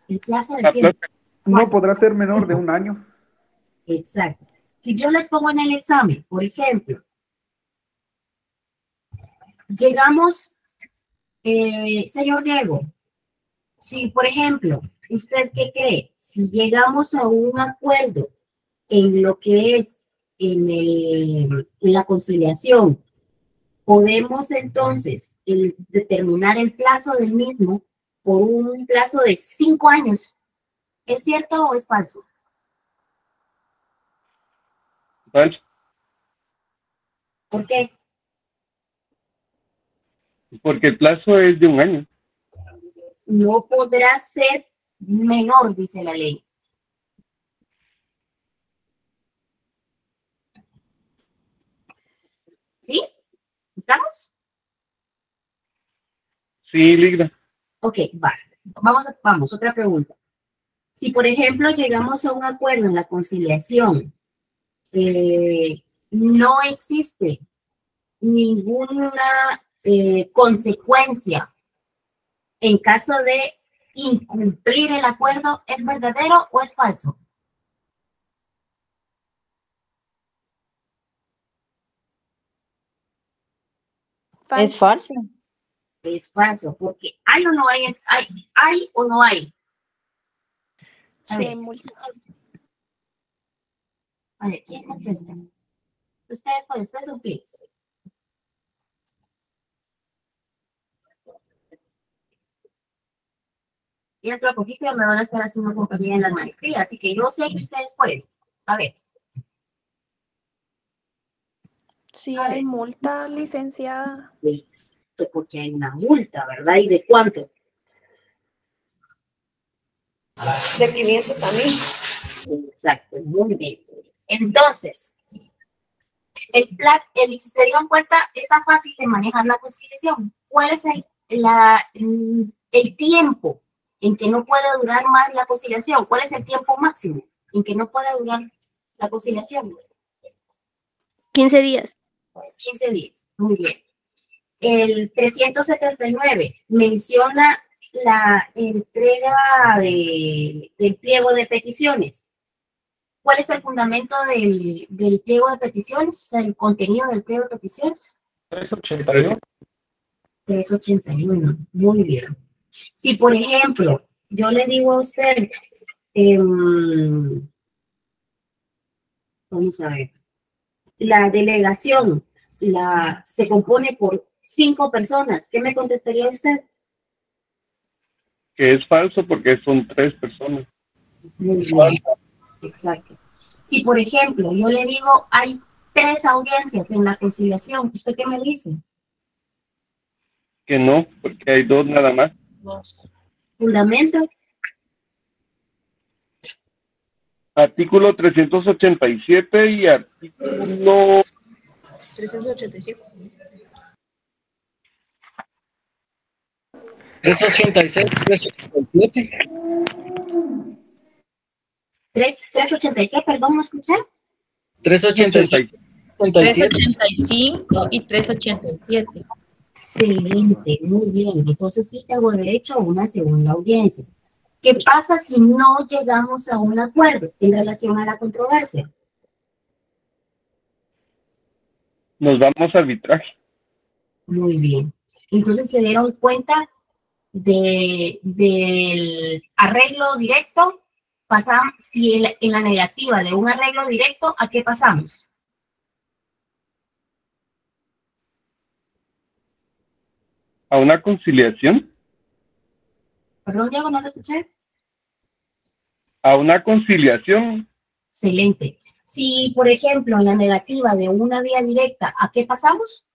El plazo de tiempo. No podrá ser menor de 1 año. Exacto. Si yo les pongo en el examen, por ejemplo, llegamos, señor Diego, si por ejemplo, ¿usted qué cree? Si llegamos a un acuerdo en lo que es en la conciliación, podemos entonces determinar el plazo del mismo por un plazo de 5 años. ¿Es cierto o es falso? Falso. ¿Por qué? Porque el plazo es de 1 año. No podrá ser menor, dice la ley. ¿Sí? ¿Estamos? Sí, Ligda. Ok, va. Vamos, otra pregunta. Si, por ejemplo, llegamos a un acuerdo en la conciliación no existe ninguna consecuencia en caso de incumplir el acuerdo, ¿es verdadero o es falso? Es falso. Es falso, porque hay o no hay, hay o no hay. Sí, hay multa. A ver, ¿quién contesta? Ustedes contestan su please. Y otro poquito me van a estar haciendo compañía en las maestrías, así que yo sé que ustedes pueden. A ver. Sí, hay multa, licenciada. Porque hay una multa, ¿verdad? ¿Y de cuánto? De 500 a 1000. Exacto, muy bien. Entonces, el Ministerio en cuenta está fácil de manejar la conciliación. ¿Cuál es el tiempo en que no puede durar más la conciliación? ¿Cuál es el tiempo máximo en que no puede durar la conciliación? 15 días. 15 días, muy bien. El 379 menciona la entrega del pliego de peticiones. ¿Cuál es el fundamento del pliego de peticiones? O sea, el contenido del pliego de peticiones. 381. 381, muy bien. Si, por ejemplo, yo le digo a usted, vamos a ver, la delegación se compone por 5 personas, ¿qué me contestaría usted? Que es falso porque son 3 personas. Muy bien. Exacto. Si, por ejemplo, yo le digo, hay 3 audiencias en la conciliación, ¿usted qué me dice? Que no, porque hay 2 nada más. ¿Fundamento? Artículo 387 y artículo 385. 386, 387. 380, ¿qué? Perdón, ¿no escuché? 386. 385 y 387. Excelente, muy bien. Entonces sí tengo derecho a una segunda audiencia. ¿Qué pasa si no llegamos a un acuerdo en relación a la controversia? Nos vamos a arbitraje. Muy bien. Entonces se dieron cuenta del arreglo directo. Pasamos, si en la negativa de un arreglo directo, ¿a qué pasamos? ¿A una conciliación? Perdón, Diego, no lo escuché. ¿A una conciliación? Excelente. Si, por ejemplo, en la negativa de una vía directa, ¿a qué pasamos?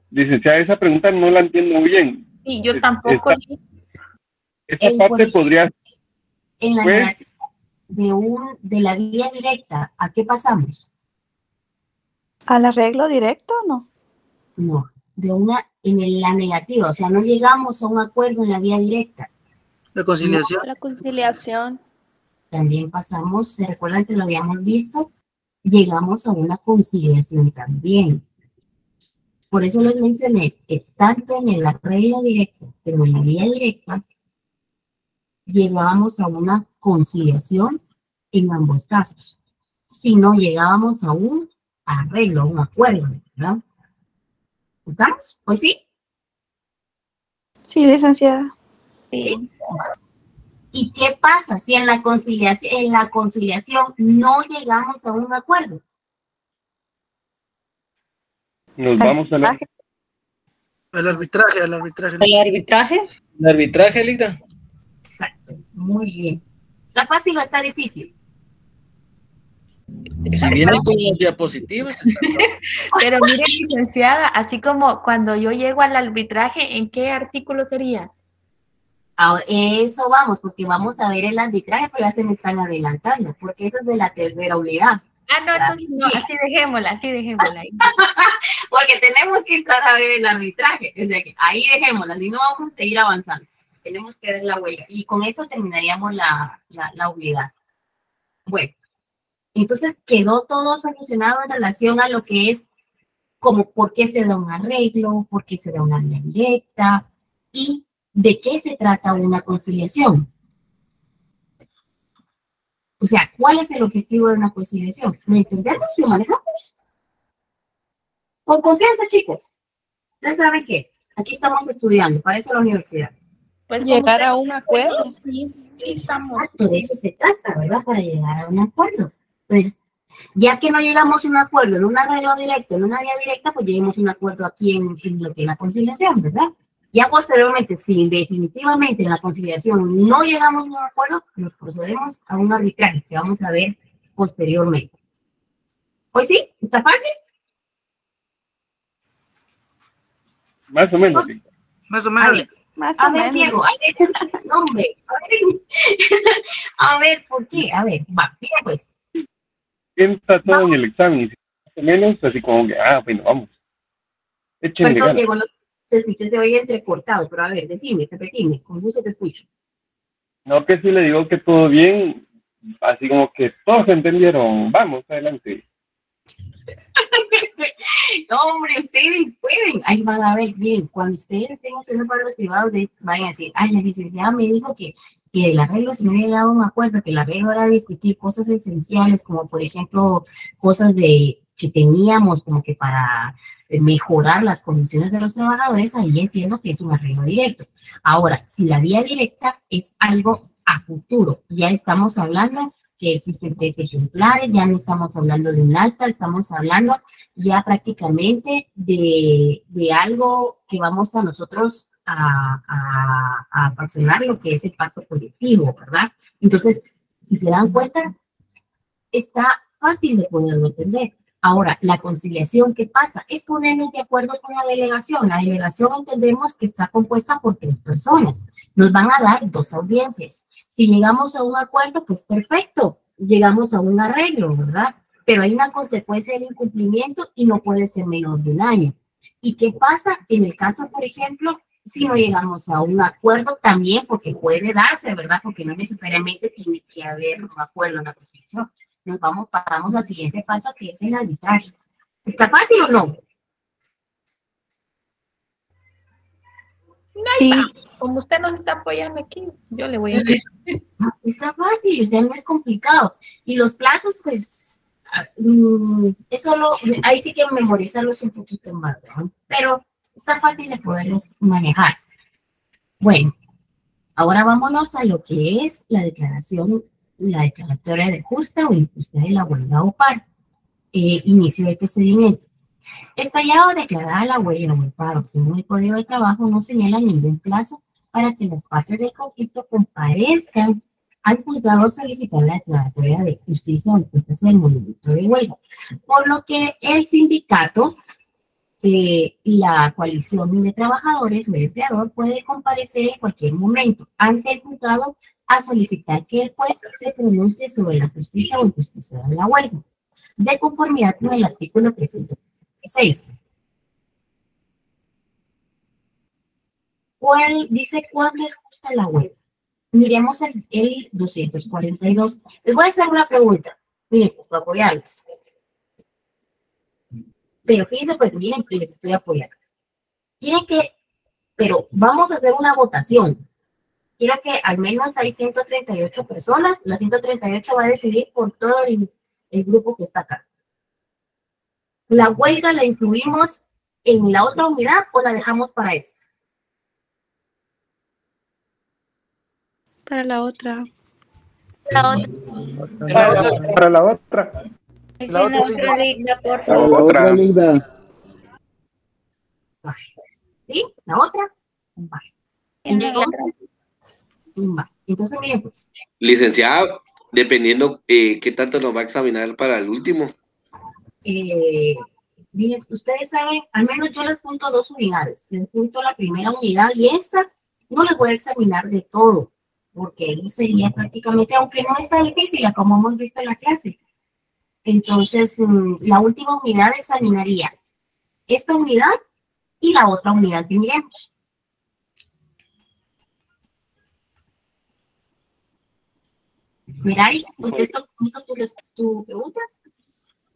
Licenciada, esa pregunta no la entiendo bien. Sí, yo tampoco. Esta parte podría... En la negativa de la vía directa, ¿a qué pasamos? ¿Al arreglo directo o no? No, la negativa, o sea, no llegamos a un acuerdo en la vía directa. La conciliación. La conciliación. También pasamos, ¿se recuerdan que lo habíamos visto? Llegamos a una conciliación también. Por eso les mencioné que tanto en el arreglo directo como en la vía directa, llegábamos a una conciliación en ambos casos. Si no llegábamos a un arreglo, a un acuerdo, ¿verdad? ¿Estamos? ¿Pues sí? Sí, licenciada. ¿Sí? ¿Y qué pasa si en la conciliación no llegamos a un acuerdo? Nos vamos al arbitraje. ¿El arbitraje, Ligda? Exacto, muy bien. ¿Está fácil o está difícil? Si viene con las diapositivas, está Pero mire, licenciada, así como cuando yo llego al arbitraje, ¿en qué artículo sería? A eso vamos, porque vamos a ver el arbitraje, pero ya se me están adelantando, porque eso es de la tercera unidad. no, entonces no, así dejémosla ahí. Porque tenemos que entrar a ver el arbitraje, o sea que ahí dejémosla, si no vamos a seguir avanzando. Tenemos que ver la huelga y con eso terminaríamos la unidad. Bueno, entonces quedó todo solucionado en relación a lo que es como por qué se da un arreglo, por qué se da una ley directa y de qué se trata una conciliación. O sea, ¿cuál es el objetivo de una conciliación? ¿Lo entendemos? ¿Lo manejamos? Con confianza, chicos. Ustedes saben que aquí estamos estudiando, para eso la universidad. Pues llegar a un acuerdo. Sí, exacto, de eso se trata, ¿verdad? Para llegar a un acuerdo. Pues, ya que no llegamos a un acuerdo en un arreglo directo, en una vía directa, pues lleguemos a un acuerdo aquí en lo que es la conciliación, ¿verdad? Ya posteriormente, si definitivamente en la conciliación no llegamos a un acuerdo, nos procedemos a un arbitraje que vamos a ver posteriormente. Pues sí, ¿está fácil? Más o menos. Chicos, Sí. Más o menos. A ver, Diego, a ver, no, hombre, a ver, ¿por qué? A ver, va, mira pues. Entra todo en el examen, y más o menos, así como que, bueno, vamos. Échenle Perdón, ganas. Diego, no te escuché, se oye entrecortado, pero a ver, decime, repetime, con gusto te escucho. No, que si le digo que todo bien, así como que todos entendieron, vamos, adelante. No, hombre, ustedes pueden. Ahí van a ver bien. Cuando ustedes estén haciendo para los privados, van a decir, ay, la licenciada me dijo que el arreglo, si no llegaba a un acuerdo, que el arreglo era discutir cosas esenciales, como por ejemplo, cosas que teníamos como que para mejorar las condiciones de los trabajadores, ahí entiendo que es un arreglo directo. Ahora, si la vía directa es algo a futuro, ya estamos hablando que existen 3 ejemplares, ya no estamos hablando de un alta, estamos hablando ya prácticamente de algo que vamos a nosotros a fraccionar lo que es el pacto colectivo, ¿verdad? Entonces, si se dan cuenta, está fácil de poderlo entender. Ahora, la conciliación, ¿qué pasa? Es ponernos de acuerdo con la delegación. La delegación entendemos que está compuesta por 3 personas. Nos van a dar 2 audiencias. Si llegamos a un acuerdo, pues perfecto, llegamos a un arreglo, ¿verdad? Pero hay una consecuencia del incumplimiento y no puede ser menor de 1 año. ¿Y qué pasa en el caso, por ejemplo, si no llegamos a un acuerdo también, porque puede darse, ¿verdad? Porque no necesariamente tiene que haber un acuerdo en la conciliación. Pasamos al siguiente paso, que es el arbitraje. ¿Está fácil o no? Sí. Como usted nos está apoyando aquí, yo le voy a decir. Está fácil, o sea, no es complicado. Y los plazos, pues, es solo, ahí sí que memorizarlos un poquito más, ¿verdad? Pero está fácil de poderlos manejar. Bueno, ahora vámonos a lo que es la declaratoria de justa o injusta de la huelga o paro. Inicio del procedimiento. Estallado o declarada la huelga o el paro, según el Código de Trabajo, no señala ningún plazo para que las partes del conflicto comparezcan al juzgado a solicitar la declaratoria de justicia o injusticia del movimiento de huelga. Por lo que el sindicato, la coalición de trabajadores o el empleador puede comparecer en cualquier momento ante el juzgado a solicitar que el juez se pronuncie sobre la justicia o injusticia de la huelga, de conformidad con el artículo 336. Dice cuándo es justa la huelga. Miremos el 242. Les voy a hacer una pregunta. Miren, pues, para apoyarles. Pero fíjense, pues, miren que les estoy apoyando. Pero vamos a hacer una votación. Quiero que al menos hay 138 personas. Las 138 va a decidir por todo el grupo que está acá. ¿La huelga la incluimos en la otra unidad o la dejamos para esta? Para la otra. Para la otra. La otra digna, por La favor. otra linda. ¿Sí? ¿La otra? Vale. Entonces, miren, pues. Licenciado, dependiendo qué tanto nos va a examinar para el último. Miren, ustedes saben, al menos yo les junto 2 unidades. Les junto la primera unidad y esta no les voy a examinar de todo, porque ahí sería prácticamente, aunque no está difícil, como hemos visto en la clase, Entonces, la última unidad examinaría esta unidad y la otra unidad que miremos. Mirai, ¿contesto tu pregunta?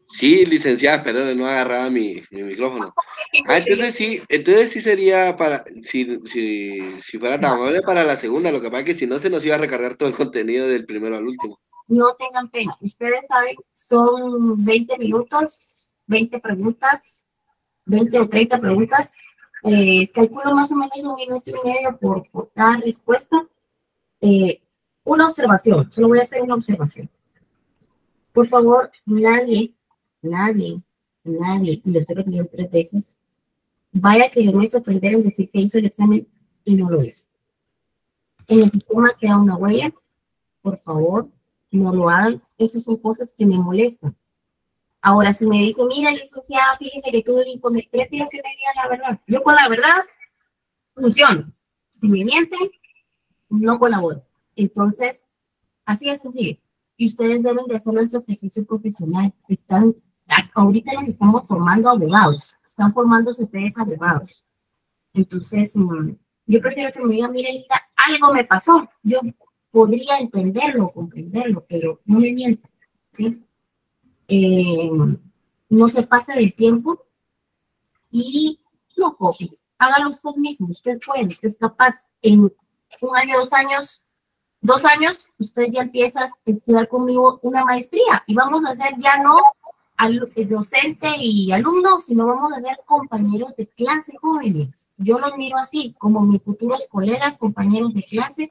Sí, licenciada, perdón, no agarraba mi micrófono. Entonces sí sería para, si fuera tan amable para la segunda, lo que pasa es que si no se nos iba a recargar todo el contenido del primero al último. No tengan pena, ustedes saben, son 20 minutos, 20 preguntas, 20 o 30 preguntas, calculo más o menos 1 minuto y medio por cada respuesta. Una observación, solo voy a hacer una observación. Por favor, nadie, y lo estoy repitiendo 3 veces, vaya a quererme sorprender en decir que hizo el examen y no lo hizo. En el sistema queda una huella, por favor, no lo hagan, esas son cosas que me molestan. Ahora, si me dicen, mira, licenciada, fíjese que tuve el inconveniente, prefiero que me digan la verdad. Yo con la verdad funciono. Si me mienten, no colaboro. Entonces, así es sencillo. Y ustedes deben de hacerlo en su ejercicio profesional. Ahorita nos estamos formando abogados. Están formándose ustedes abogados. Entonces, yo prefiero que me digan, mire, Lita, algo me pasó. Yo podría entenderlo, comprenderlo, pero no me mientan, ¿sí? No se pase del tiempo y no copie. Hágalo usted mismo. Usted puede, usted es capaz. En 1 año, 2 años, usted ya empieza a estudiar conmigo una maestría y vamos a hacer ya no docente y alumno, sino vamos a ser compañeros de clase jóvenes. Yo los miro así, como mis futuros colegas, compañeros de clase,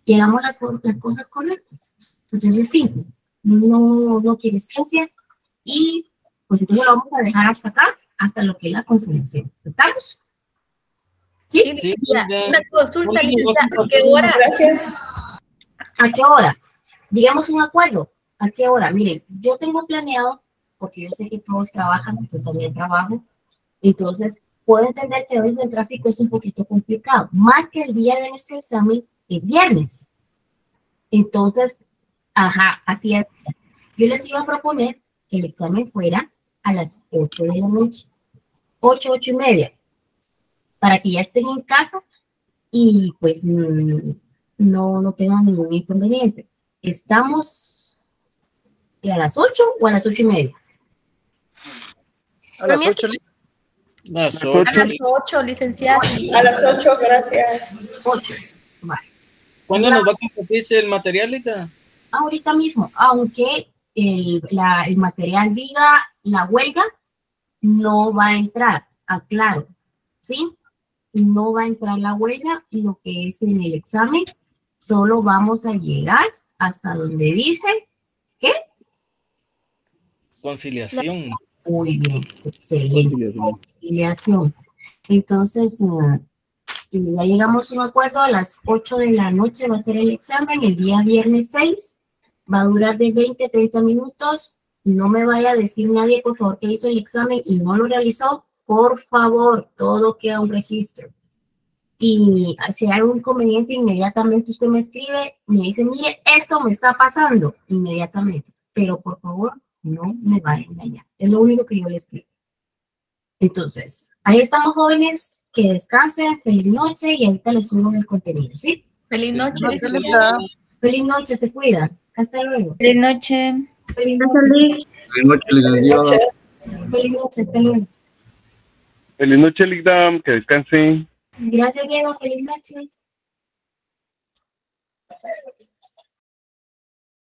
y hagamos las cosas correctas. Entonces, sí, no quiere ciencia y pues entonces lo vamos a dejar hasta acá, hasta lo que es la conciliación. ¿Estamos? Sí, Sí, una consulta, licenciada, ¿a qué hora? Gracias. ¿A qué hora? Digamos un acuerdo. ¿A qué hora? Miren, yo tengo planeado, porque yo sé que todos trabajan, yo también trabajo, entonces puedo entender que a veces el tráfico es un poquito complicado, más que el día de nuestro examen es viernes. Entonces, así es. Yo les iba a proponer que el examen fuera a las 8 de la noche, 8 y media, para que ya estén en casa y pues no tengan ningún inconveniente. ¿Estamos a las 8 o a las 8 y media? A las 8. A las 8, licenciada. A las 8, gracias. 8. Vale. ¿Cuándo nos va a compartirse el material, Lita? Ahorita mismo, aunque el material diga la huelga, no va a entrar, aclaro, ¿sí? No va a entrar la huelga, lo que es en el examen, solo vamos a llegar hasta donde dice, ¿qué? Conciliación. Muy bien, excelente. Conciliación. Entonces, ya llegamos a un acuerdo, a las 8 de la noche va a ser el examen, el día viernes 6, va a durar de 20 a 30 minutos. No me vaya a decir nadie, por favor, que hizo el examen y no lo realizó. Por favor, todo queda un registro. Y si hay algún inconveniente, inmediatamente usted me escribe, me dice, mire, esto me está pasando, inmediatamente. Pero por favor, no me vaya a engañar. Es lo único que yo le escribo. Entonces, ahí estamos, jóvenes, que descansen, feliz noche y ahorita les subo el contenido, ¿sí? Feliz noche. Feliz noche, se cuida. Hasta luego. Feliz noche. Feliz noche. Feliz noche, licenciado. Feliz noche, hasta luego. Feliz noche, Ligda, que descanse. Gracias, Diego. Feliz noche.